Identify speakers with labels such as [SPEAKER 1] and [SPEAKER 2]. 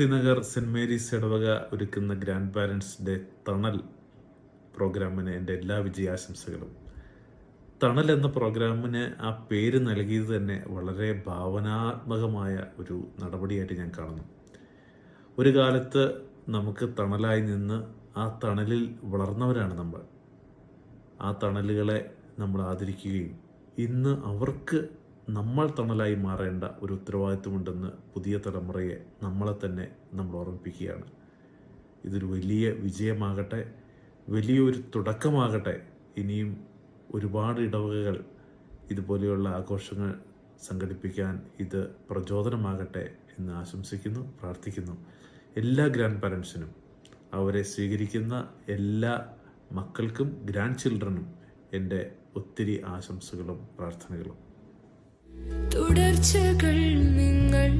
[SPEAKER 1] മൂർത്തിനഗർ cent Mary's ഇടവക ഒരുക്കുന്ന grand parents day തണൽ പ്രോഗ്രാമിന് എൻ്റെ എല്ലാ വിജയാശംസകളും. തണൽ എന്ന പ്രോഗ്രാമിന് ആ പേര് നൽകിയത് തന്നെ വളരെ ഭാവനാത്മകമായ ഒരു നടപടിയായിട്ട് ഞാൻ കാണുന്നു. ഒരു കാലത്ത് നമുക്ക് തണലായി നിന്ന് ആ തണലിൽ വളർന്നവരാണ് നമ്മൾ. ആ തണലുകളെ നമ്മൾ ആദരിക്കുകയും ഇന്ന് അവർക്ക് നമ്മൾ തണലായി മാറേണ്ട ഒരു ഉത്തരവാദിത്വമുണ്ടെന്ന് പുതിയ തലമുറയെ നമ്മളെ തന്നെ നമ്മൾ ഓർമ്മിപ്പിക്കുകയാണ്. ഇതൊരു വലിയ വിജയമാകട്ടെ, വലിയൊരു തുടക്കമാകട്ടെ. ഇനിയും ഒരുപാട് ഇടവകകൾ ഇതുപോലെയുള്ള ആഘോഷങ്ങൾ സംഘടിപ്പിക്കാൻ ഇത് പ്രചോദനമാകട്ടെ എന്ന് ആശംസിക്കുന്നു, പ്രാർത്ഥിക്കുന്നു. എല്ലാ ഗ്രാൻഡ് പാരൻസിനും, അവരെ സ്വീകരിക്കുന്ന എല്ലാ മക്കൾക്കും, ഗ്രാൻഡ് ചിൽഡ്രനും എൻ്റെ ഒത്തിരി ആശംസകളും പ്രാർത്ഥനകളും.
[SPEAKER 2] തുടർച്ചകൾ നിങ്ങൾ